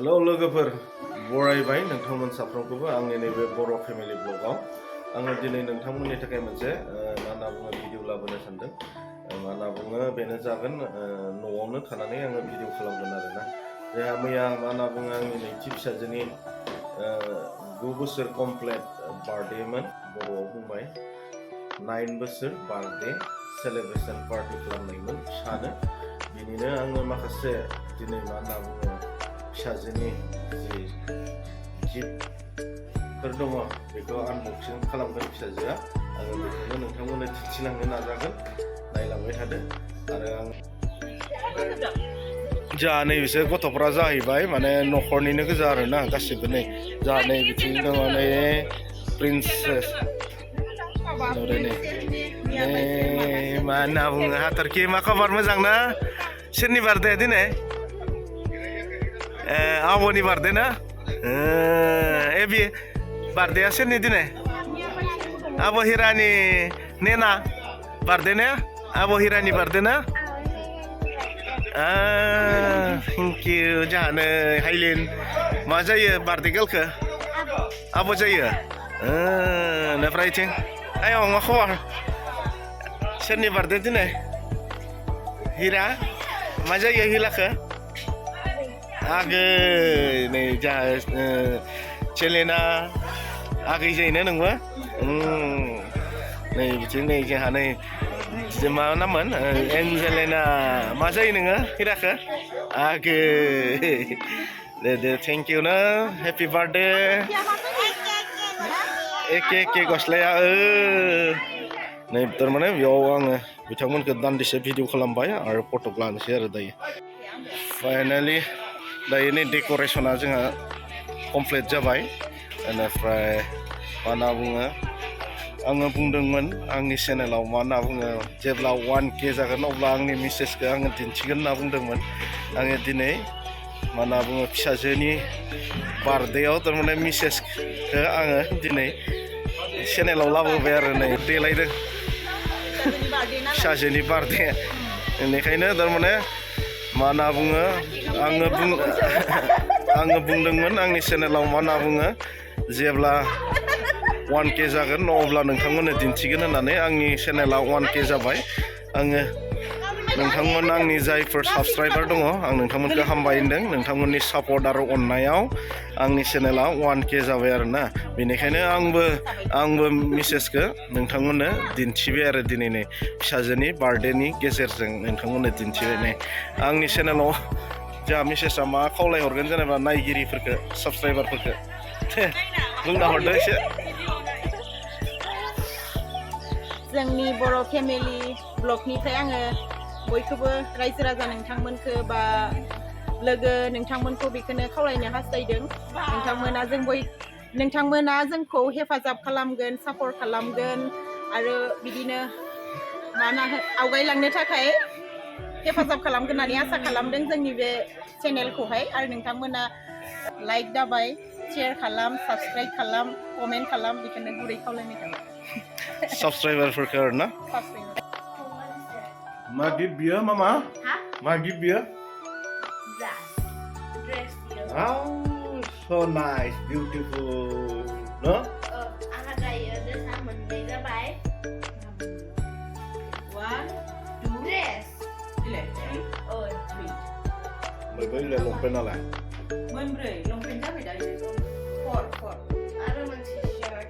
Hello लोगोफोर बरायबाय नोंथांमोन साफ्रोमखौबो आंनि नैबे बर' फेमिलि ब्लगाव आङो दिनै नोंथांमोननि थाखाय मोनसे मा होनना बुङो भिडिअ लाबोनो सानदों मा होनना बुङो बेनो जागोन न'आवनो थानानै आङो भिडिअ खालामगोन आरोना जोंहा मैया मा होनना बुङो आंनि नैथि फिसाजोनि 9 बोसोर कमप्लिट बार्थडेमोन बर'आव बुंबाय 9 बोसोर बार्थडे सेलेब्रेसन पार्टि खालामनायमोन सानो बिनिनो आङो माखासे दिनै मा होनना बुङो फिसाजोनि जि गिफ्टफोर दङ बेखौ आनबक्सिं खालामगोन फिसाजोआ आङो बेखौनो नोंथांमोननो दिन्थिलांनो नाजागोन नायलांबाय थादो आरो आं जोंहा नै बिसोर गथ'फ्रा जाहैबाय माने न'खरनिनो गोजा आरोना गासिबो नै जोंहा नै बिथिं दङ नै प्रिन्सेस मा होनना बुङो हाथरखि मा खबर मोजां ना सोरनि बार्थडे दिनै आब'नि बार्थडे ना बे बार्थडेया सोरनि दिनै आब' हिरानि नेना बार्थडे ने आब' हिरानि बार्थडे ना थेंक इउ जाहानो हाइलेन मा जायो बार्थडे गार्लखौ आब' जायो ओमफ्राय इथिं आयं मा खबर सोरनि बार्थडे दिनै हिरा मा जायो हिलाखौ आगै नै जोंहा चेलेना आगै जायोना नोंबो नै बिथिं नै जोंहा नै मा नाममोन एन्जेलिना मा जायो नोङो हिराखौ आगै दे थेंक इउ ना हेपि बार्थडे एके गस्लाया नै थारमाने बेयाव आङो बिथांमोनखौ दान्दिसे भिडिअ खालामबाय आरो फट' लानोसै आरो दायो फाइनालि दायो नै डेक'रेसना जोंहा कमप्लिट जाबाय बेनिफ्राय मा होनना बुङो आङो बुंदोंमोन आंनि चेनेलाव मा होनना बुङो जेब्ला 1K जागोन अब्ला आंनि मेसेजखौ आङो दिन्थिगोन होनना बुंदोंमोन आङो दिनै मा होनना बुङो फिसाजोनि बार्थडेयाव थारमाने मेसेजखौ आङो दिनै चेनेलाव लाबोबाय आरो नै देलायदों फिसाजोनि बार्थडे बेनिखायनो थारमाने मा होनना बुङो आङो बुंदोंमोन आंनि चेनेलाव मा होनना बुङो जेब्ला 1K जागोन अब्ला नोंथांमोननो दिन्थिगोन होननानै आंनि चेनेला 1K जाबाय आङो नोंथांमोन आंनि जायफोर साबसक्राइबार दङ आं नोंथांमोनखौ हामबाय होनदों नोंथांमोननि सापर्ट आरो अननायाव आंनि चेनेला 1K जाबाय आरोना बेनिखायनो आंबो मेसेजखौ नोंथांमोननो दिन्थिबाय आरो दिनै नै फिसाजोनि बार्थडेनि गेजेरजों नोंथांमोननो दिन्थिबाय नै आंनि चेनेलाव जोंहा मेसेजआ मा खावलायहरगोन जेनेबा नायगिरिफोरखौ साबसक्राइबारफोरखौ बुंना हरदो एसे जोंनि बर' फेमिलि ब्लगनिफ्राय आङो बयखौबो रायजो राजा नोंथांमोनखौ बा लोगो नोंथांमोनखौ बेखौनो खावलायनो हास्थायदों नोंथांमोना जोंखौ हेफाजाब खालामगोन सापर्ट खालामगोन आरो बिदिनो आवगायलांनो थाखाय हेफाजाब खालामगोन होननानै आसा खालामदों जोंनि बे चेनेलखौहाय आरो नोंथांमोना लाइक दाबाय शेयार खालाम साबसक्राइब खालाम कमेन्ट खालाम बेखौनो गुरै खावलायनाय थाबाय साबसक्राइबारफोरखौ आरोना मा गिफ्ट बियो मामा मा गिफ्ट बियो Oh, so nice, beautiful, no? Akan gaya dengan menjaga baik. 1 2 Dress. 3 mới lên lồng bên nào lại? Bên rưỡi lồng bên chắc phải đấy. Phọt. Ada masih shirt.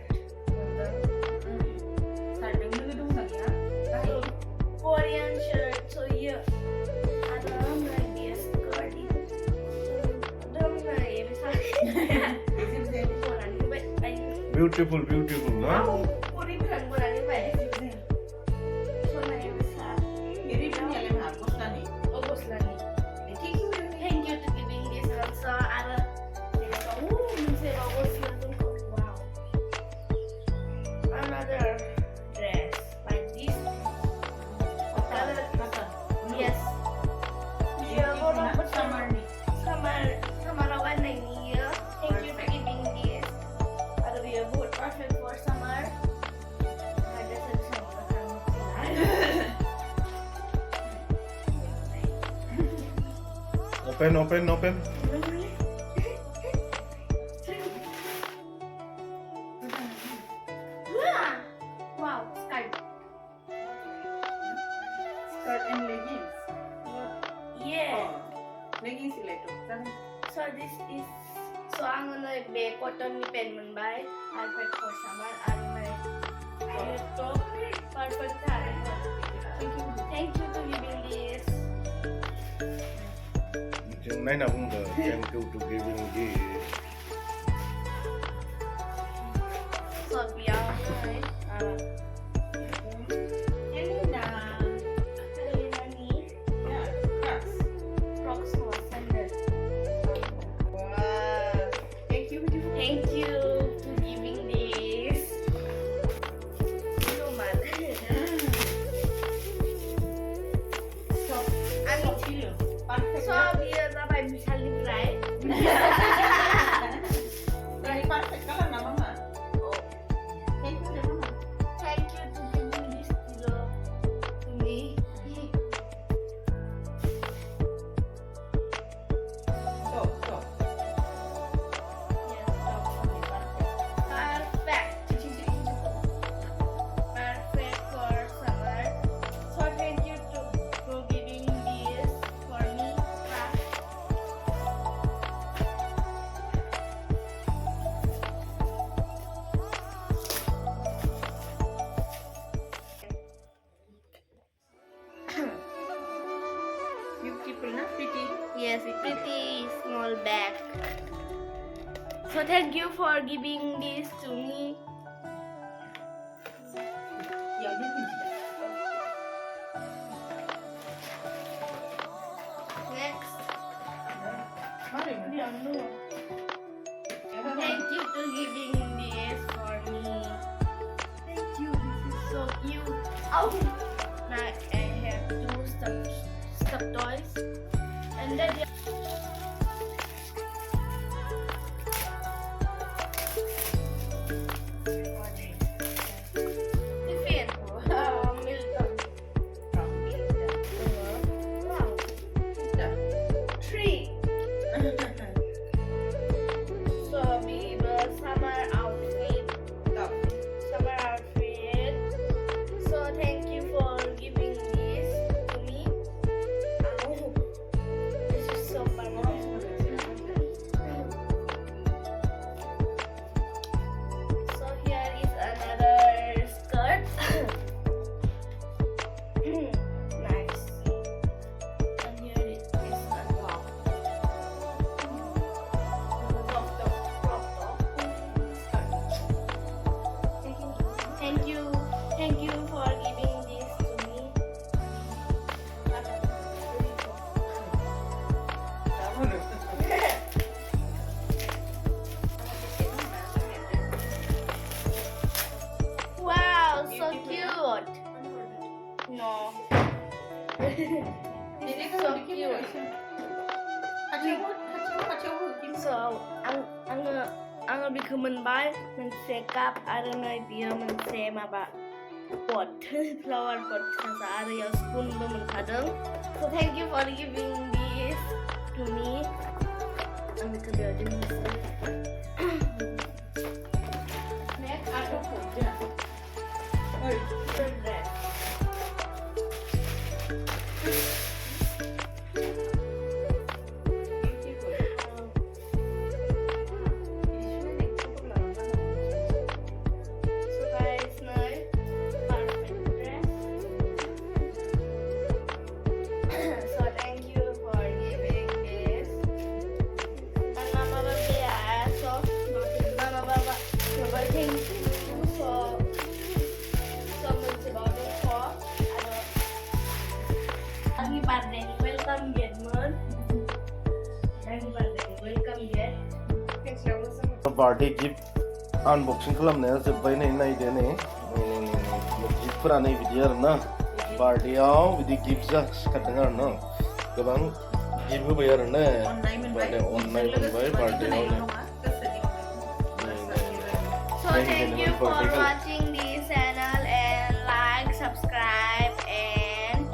Sai đứng nữa đúng rồi nhá. Korean shirt. So yeah. Ada like this skirt. Beautiful, no? Thank you to giving this also. Wow. Another dress like this. Yes. Summer warna ini ya. Thank you for giving this. Ada biar buat perfect for summer. Ada sesuatu Open. this is so I'm gonna be cotton pen by perfect for summer. I'm gonna perfect thank you to giving this. Chừng nãy nào cũng được thank you to giving this. So beyond Crocs for sandals. Thank you to giving this. So much. So biar sampai bisa libre. Dari perfect ka lang na mama. Thank you na mama. Thank you to giving this pillow to me. Stop, stop. Yes, perfect. Perfect for summer. So thank you to giving this for me. Beautiful na, pretty. Yes, a pretty small bag. So thank you for giving this to me. Yang ni pinjam. Next, Mari, mari. thank you to giving this for me. Thank you. This is so cute. Oh, now I have two stuffed toys, and then. Tiffin. Wow, Milton. Wow. Three. So we will summer outfit. Summer outfit. So thank you for giving this to me. Oh, this is so fun. So here is another skirt. Nice. And here is a top. Thank you for giving this to me. Wow, so cute. No. Jadi So kan bikin cute. kacau. So ang bikuman ba mình sẽ cặp ara na dia mình sẽ mà ba pot flower pot sa ara ya spoon ba mình kadang. So thank you for giving this to me. Ang kedua din. Next Ada puja. Oi, dress. beautiful. So guys, now perfect dress. So thank you for giving this. And Mama Baba, so Mama Baba, thank you. So much about it for happy birthday, welcome yet, man. Happy birthday, welcome yet. Thanks so much. Birthday gift unboxing खालामनाया जोब्बाय नै नायदो नै गिफ्टफोरा नै बिदि आरोना बार्थडेआव बिदि gift जासिखादों आरोना गोबां गिफ्ट होबाय आरोना Online अननाय मोनबाय बार्थडेआव So thank you for watching this channel and like, subscribe and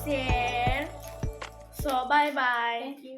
share. So bye bye. Thank you.